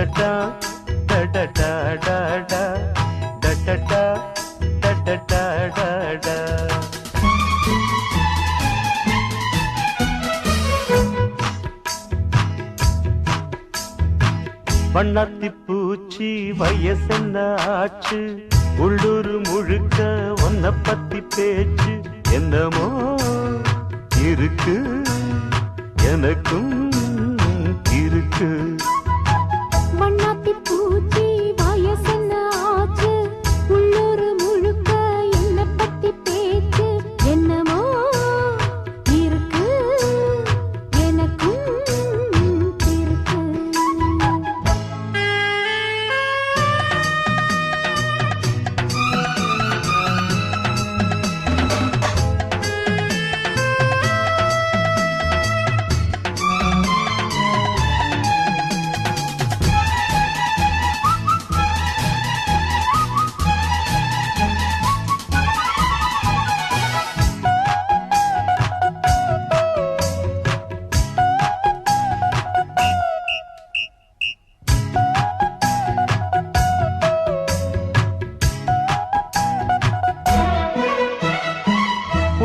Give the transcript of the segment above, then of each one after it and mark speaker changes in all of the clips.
Speaker 1: டடடா டடடா டடா டடடா டடடா டடா. வண்ணாத்தி பூச்சி வயசென்ன ஆச்சு, உள்ளூர் முழுக்க ஒன்ன பத்தி பேச்சு என்னமோ இருக்கு, எனக்கும் இருக்கு.
Speaker 2: வண்ணாத்தி பூச்சி வயசென்ன ஆச்சு, உள்ளூர் முழுக்க என்ன பத்தி பேச்சு என்னமோ இருக்கு, எனக்கும் இருக்கு.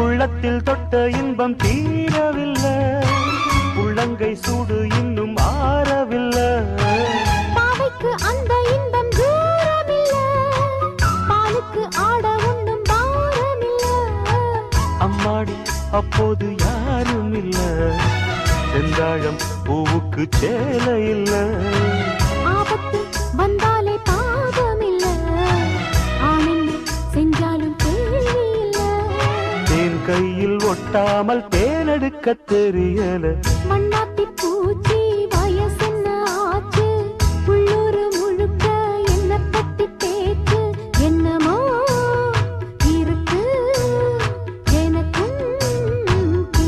Speaker 1: உள்ளத்தில் தொட்ட இன்பம் தீரவில்லை, உள்ளங்கை சூடு இன்னும் ஆறவில்லை.
Speaker 2: பாவைக்கு அந்த இன்பம் தூரமில்லை, பாலுக்கு ஆட ஒண்ணும் பாரமில்லை.
Speaker 1: அம்மாடி அப்போது யாரும் இல்ல, செந்தாழம் பூவுக்கு சேலை இல்ல.
Speaker 2: ஆபத்து வந்தாலே பாதமில்லை, ஆனந்த செஞ்சாலும் கேள்வி இல்லை.
Speaker 1: தேன் கையில் ஒட்டாமல் தேனெடுக்க தெரியல.
Speaker 2: மண்ணாத்தி பூச்சி வயசென்ன ஆச்சு, உள்ளூர் முழுக்க என்ன பத்தி பேச்சு என்னமோ இருக்கு, எனக்கும்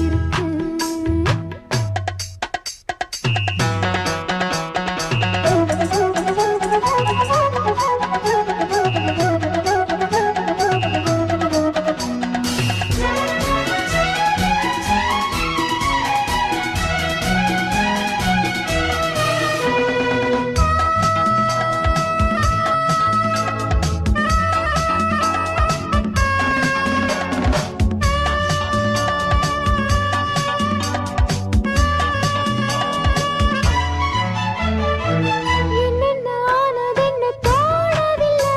Speaker 2: இருக்கு. என்னென்ன ஆனதென்ன தோணவில்லை,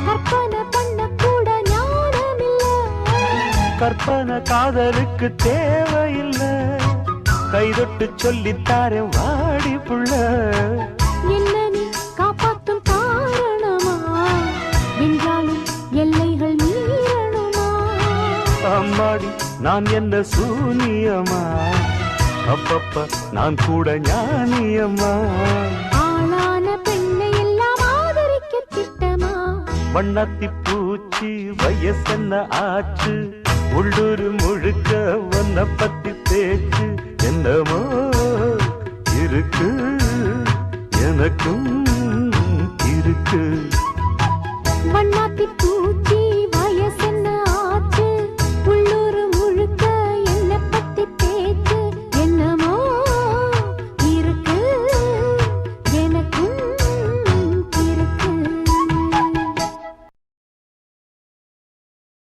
Speaker 2: கற்பனை பண்ண கூட ஞானமில்லை.
Speaker 1: கற்பனை காதலுக்கு தேவையில்லை, கைதொட்டு சொல்லித்தாரே வாடி புள்ள.
Speaker 2: என்ன நீ காப்பாற்றும் காரணமா, என்றாலும் எல்லைகள் மீறணுமா?
Speaker 1: அம்மாடி நான் என்ன சூனியமா, அப்பப்ப நான் கூட ஞானியம்மா.
Speaker 2: ஆளான பெண்ணை எல்லாம் ஆதரிக்க திட்டமா?
Speaker 1: வண்ணாத்தி பூச்சி வயசென்ன ஆச்சு, உள்ளூர் முழுக்க ஒன்ன பத்தி பேச்சு என்னமோ இருக்கு, எனக்கும் இருக்கு.
Speaker 2: வண்ணாத்தி